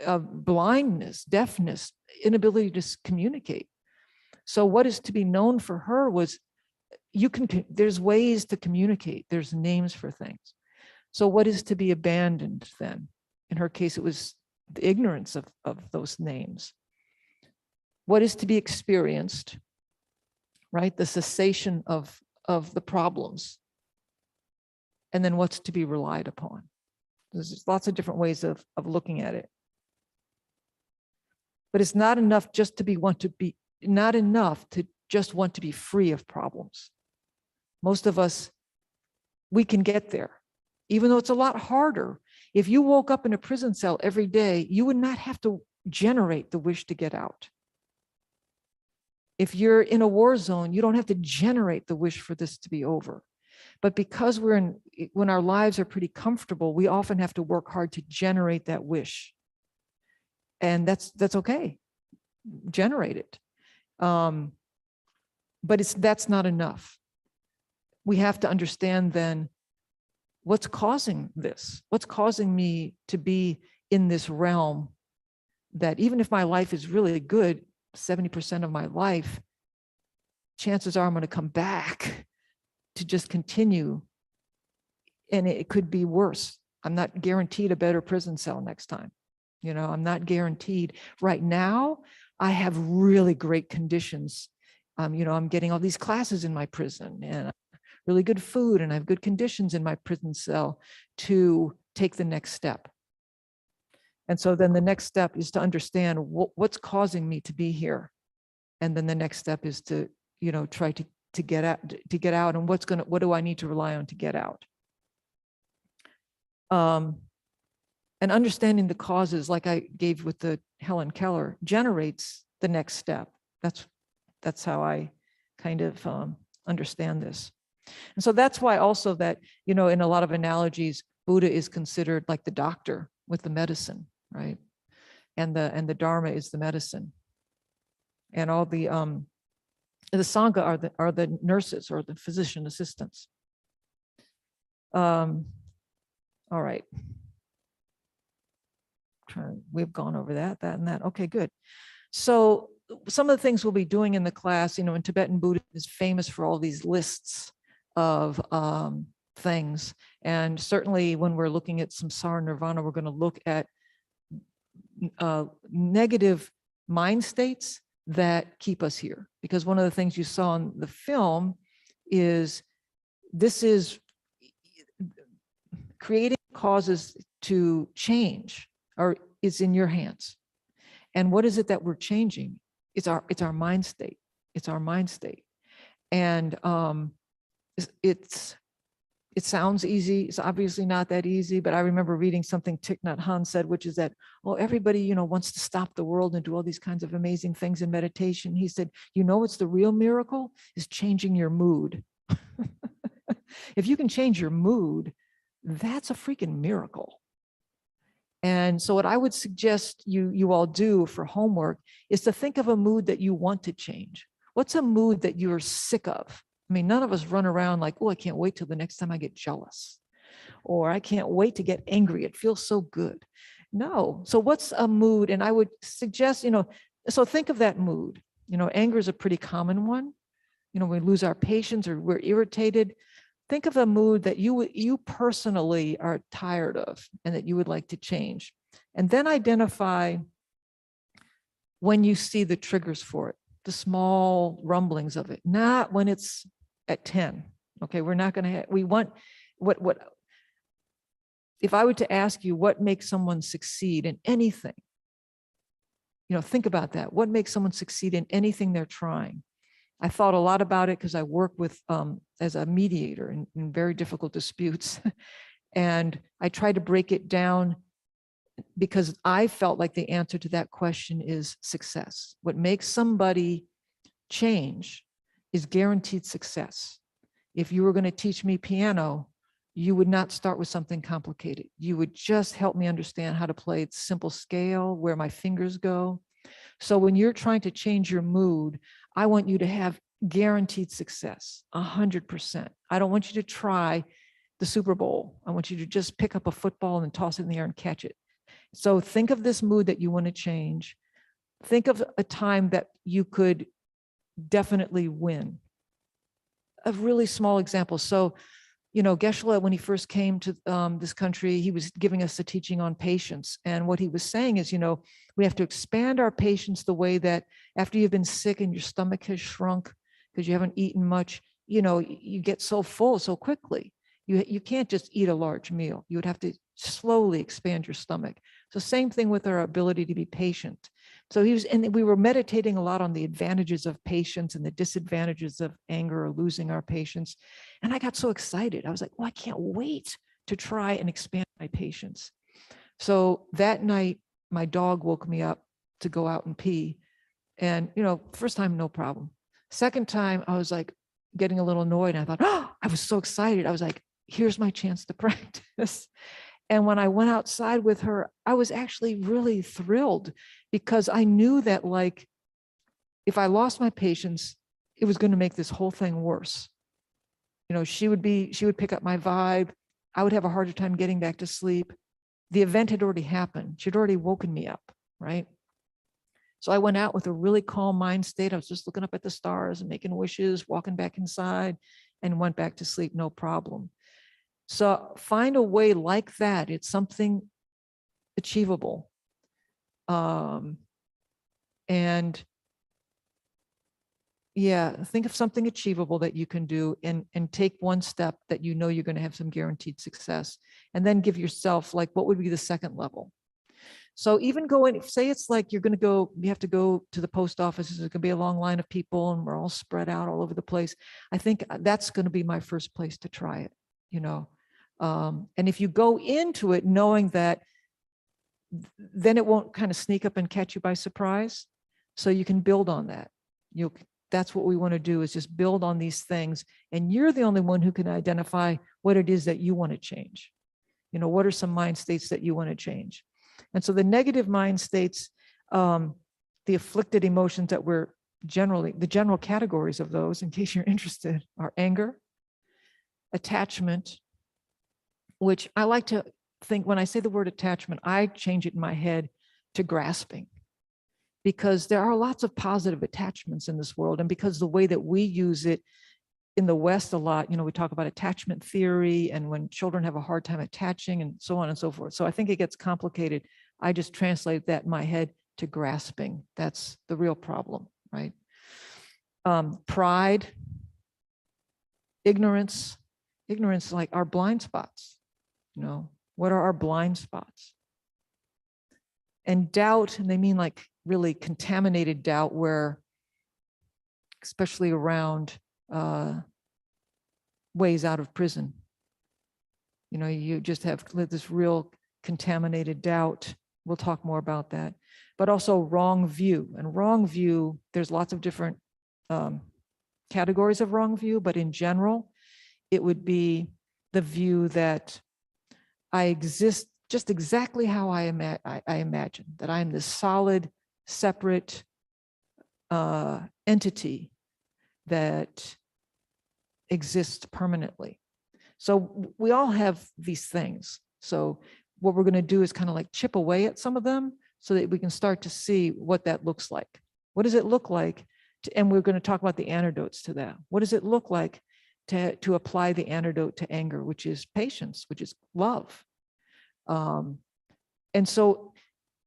blindness, deafness, inability to communicate. So what is to be known for her was there's ways to communicate. There's names for things. So what is to be abandoned then? In her case, it was the ignorance of those names. What is to be experienced, right? The cessation of the problems. And then what's to be relied upon. There's lots of different ways of looking at it. But it's not enough just to not enough to just want to be free of problems. Most of us, we can get there, even though it's a lot harder. If you woke up in a prison cell every day, you would not have to generate the wish to get out. If you're in a war zone, you don't have to generate the wish for this to be over. But because when our lives are pretty comfortable, we often have to work hard to generate that wish. And that's okay. Generate it. But that's not enough. We have to understand then what's causing this? What's causing me to be in this realm that even if my life is really good, 70% of my life, chances are I'm going to come back to just continue. And it could be worse. I'm not guaranteed a better prison cell next time. I'm not guaranteed. Right now, I have really great conditions. I'm getting all these classes in my prison and really good food, and I have good conditions in my prison cell to take the next step. And so then the next step is to understand what's causing me to be here. And then the next step is to, try to get out, and what do I need to rely on to get out? And understanding the causes, like I gave with the Helen Keller, generates the next step. That's how I kind of understand this. And so that's why also that, in a lot of analogies, Buddha is considered like the doctor with the medicine, right? And the Dharma is the medicine. And all the Sangha are the nurses or the physician assistants. All right. We've gone over that and that. Okay, good. So some of the things we'll be doing in the class, in Tibetan Buddhism is famous for all these lists of things. And certainly when we're looking at Samsara and Nirvana, we're going to look at negative mind states that keep us here. Because one of the things you saw in the film is creating causes to change is in your hands. And what is it that we're changing? It's our mind state. It's our mind state. And it sounds easy. It's obviously not that easy, but I remember reading something Thich Nhat Hanh said, which is that, everybody, wants to stop the world and do all these kinds of amazing things in meditation. He said, what's the real miracle is changing your mood. If you can change your mood, that's a freaking miracle. And so what I would suggest you all do for homework is to think of a mood that you want to change. What's a mood that you're sick of? I mean, none of us run around like, I can't wait till the next time I get jealous, or I can't wait to get angry. It feels so good. No. So what's a mood? And I would suggest, so think of that mood. Anger is a pretty common one. We lose our patience or we're irritated. Think of a mood that you personally are tired of and that you would like to change. And then identify when you see the triggers for it, the small rumblings of it, not when it's at 10. Okay, we're not going to, we want, if I were to ask you what makes someone succeed in anything, think about that. What makes someone succeed in anything they're trying? I thought a lot about it because I work with as a mediator in very difficult disputes. And I try to break it down because I felt like the answer to that question is success. What makes somebody change is guaranteed success. If you were going to teach me piano, you would not start with something complicated. You would just help me understand how to play simple scale, where my fingers go. So when you're trying to change your mood, I want you to have guaranteed success, 100%. I don't want you to try the Super Bowl. I want you to just pick up a football and toss it in the air and catch it. So think of this mood that you want to change. Think of a time that you could definitely win. A really small example. So, you know, Geshe-la, when he first came to this country, he was giving us a teaching on patience. And what he was saying is, you know, we have to expand our patience the way that after you've been sick and your stomach has shrunk because you haven't eaten much, you know, you get so full so quickly. You can't just eat a large meal. You would have to slowly expand your stomach. So same thing with our ability to be patient. So we were meditating a lot on the advantages of patience and the disadvantages of anger or losing our patience. And I got so excited. I was like, oh, I can't wait to try and expand my patience. So that night, my dog woke me up to go out and pee. And, you know, first time, no problem. Second time, I was like getting a little annoyed. And I thought, oh, I was so excited. I was like, here's my chance to practice. And when I went outside with her, I was actually really thrilled because I knew that, like, if I lost my patience, it was going to make this whole thing worse. You know, she would pick up my vibe. I would have a harder time getting back to sleep. The event had already happened. She'd already woken me up, right? So I went out with a really calm mind state. I was just looking up at the stars and making wishes, walking back inside, and went back to sleep, no problem. So find a way like that. It's something achievable. And yeah, think of something achievable that you can do and take one step that you know you're going to have some guaranteed success. And then give yourself, like, what would be the second level? So even go in, say it's like you're going to go, you have to go to the post office. There's going to be a long line of people and we're all spread out all over the place. I think that's going to be my first place to try it, you know. And if you go into it knowing that, then it won't kind of sneak up and catch you by surprise. So you can build on that. That's what we want to do, is just build on these things. And you're the only one who can identify what it is that you want to change. You know, what are some mind states that you want to change? And so the negative mind states, the afflicted emotions that we're generally, the general categories of those, in case you're interested, are anger, attachment, which I like to think, when I say the word attachment, I change it in my head to grasping, because there are lots of positive attachments in this world. And because the way that we use it in the West a lot, you know, we talk about attachment theory and when children have a hard time attaching and so on and so forth. So I think it gets complicated. I just translate that in my head to grasping. That's the real problem, right? Pride, ignorance, like our blind spots. You know, what are our blind spots? And doubt, and they mean like really contaminated doubt, where, especially around ways out of prison, you know, you just have this real contaminated doubt. We'll talk more about that. But also wrong view. And wrong view, there's lots of different categories of wrong view, but in general, it would be the view that I exist just exactly how I imagine, that I'm this solid, separate entity that exists permanently. So we all have these things. So what we're going to do is kind of like chip away at some of them so that we can start to see what that looks like. What does it look like? And we're going to talk about the antidotes to that. What does it look like to apply the antidote to anger, which is patience, which is love? And so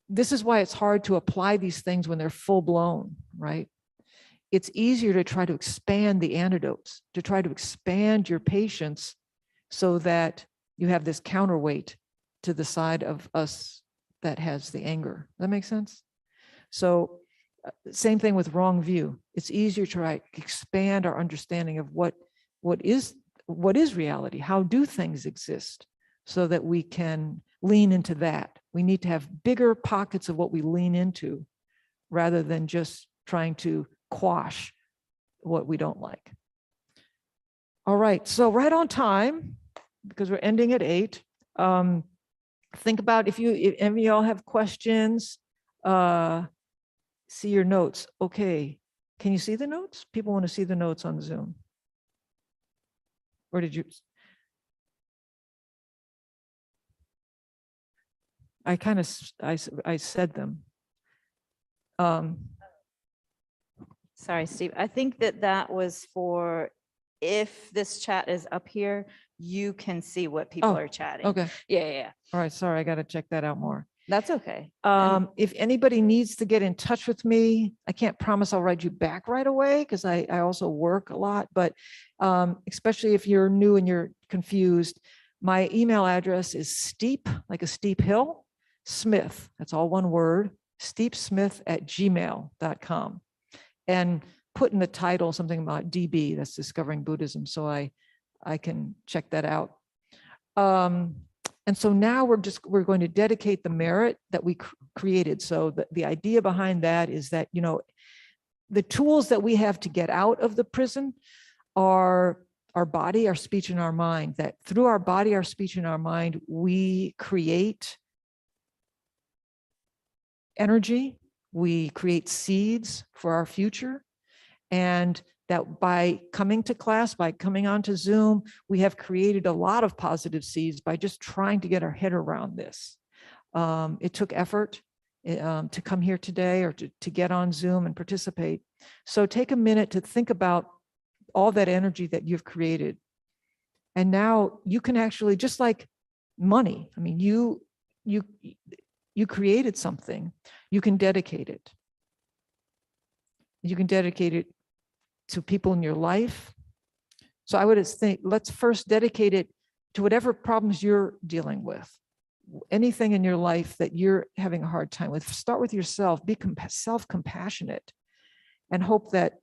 this is why it's hard to apply these things when they're full blown, right? It's easier to try to expand the antidotes, to try to expand your patience so that you have this counterweight to the side of us that has the anger. Does that make sense? So same thing with wrong view. It's easier to try to expand our understanding of what is reality. How do things exist, so that we can lean into that. We need to have bigger pockets of what we lean into rather than just trying to quash what we don't like. All right, so right on time. because we're ending at 8. Think about if any of y'all have questions, see your notes. Okay. Can you see the notes? People want to see the notes on Zoom. Or did you? I kind of, I said them. Sorry, Steve. I think that was for if this chat is up here, you can see what people Oh, are chatting. Okay. Yeah. All right. Sorry. I got to check that out more. That's okay. And If anybody needs to get in touch with me, I can't promise I'll write you back right away because I also work a lot, but especially if you're new and you're confused, my email address is steep, like a steep hill, Smith, that's all one word, steepsmith@gmail.com. And put in the title something about DB, that's Discovering Buddhism, so I can check that out. And so now we're going to dedicate the merit that we created. So the idea behind that is that, you know, the tools that we have to get out of the prison are our body, our speech, and our mind. That through our body, our speech, and our mind, we create energy, we create seeds for our future, and that by coming to class, by coming onto Zoom, we have created a lot of positive seeds by just trying to get our head around this. It took effort to come here today or to get on Zoom and participate. So take a minute to think about all that energy that you've created. And now you can actually, just like money, I mean, you created something, you can dedicate it. You can dedicate it to people in your life. So I would think, let's first dedicate it to whatever problems you're dealing with. Anything in your life that you're having a hard time with, start with yourself, be self-compassionate, and hope that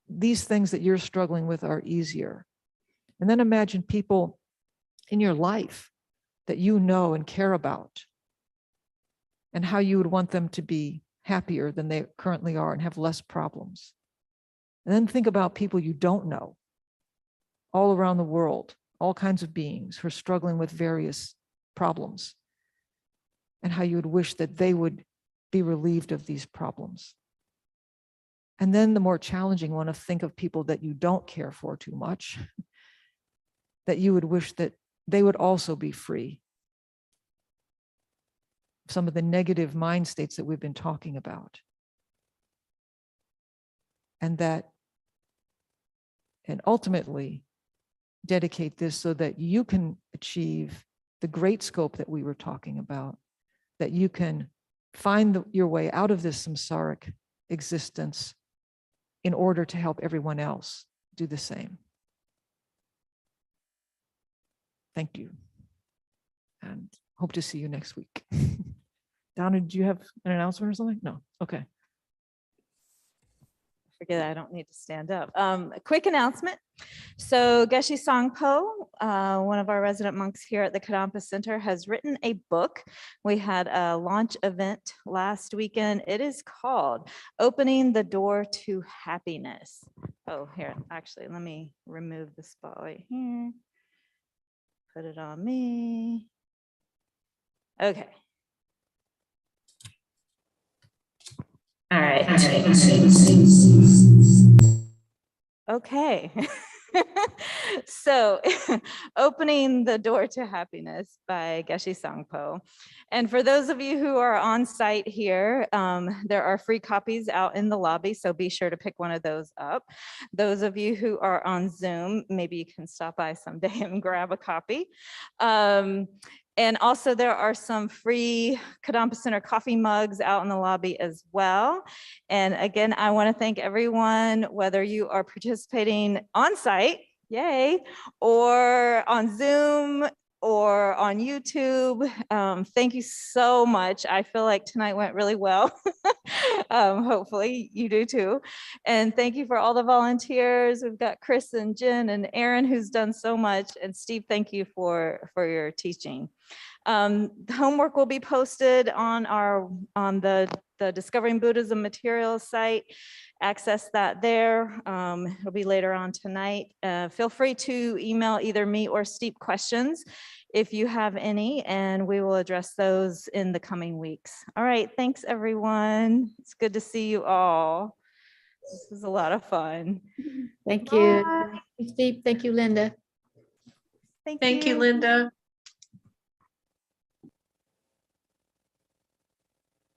these things that you're struggling with are easier. And then imagine people in your life that you know and care about, and how you would want them to be happier than they currently are and have less problems. And then think about people you don't know all around the world, all kinds of beings who are struggling with various problems, and how you would wish that they would be relieved of these problems. And then the more challenging one, to think of people that you don't care for too much, that you would wish that they would also be free of some of the negative mind states that we've been talking about. And ultimately dedicate this so that you can achieve the great scope that we were talking about, that you can find your way out of this samsaric existence in order to help everyone else do the same. Thank you. And hope to see you next week. Donna, do you have an announcement or something? No. Okay. forget I don't need to stand up. A quick announcement. So Geshe Sangpo, one of our resident monks here at the Kadampa Center, has written a book. We had a launch event last weekend. It is called Opening the Door to Happiness. Oh, here, actually, let me remove the spotlight here. Put it on me. Okay. All right. Okay. So Opening the Door to Happiness by Geshe Sangpo. And for those of you who are on site here, there are free copies out in the lobby, so be sure to pick one of those up. Those of you who are on Zoom, maybe you can stop by someday and grab a copy. And also there are some free Kadampa Center coffee mugs out in the lobby as well. And again, I want to thank everyone, whether you are participating on site, yay, or on Zoom or on YouTube. Thank you so much. I feel like tonight went really well. Hopefully you do too. And thank you for all the volunteers. We've got Chris and Jen and Aaron who's done so much. And Steve, thank you for your teaching. The homework will be posted on the Discovering Buddhism materials site. Access that there. It'll be later on tonight. Feel free to email either me or Steve questions if you have any, and we will address those in the coming weeks. All right, thanks everyone. It's good to see you all. This was a lot of fun. Thank you. Thank you, Steve. Thank you, Linda. Thank Thank you, you. Linda.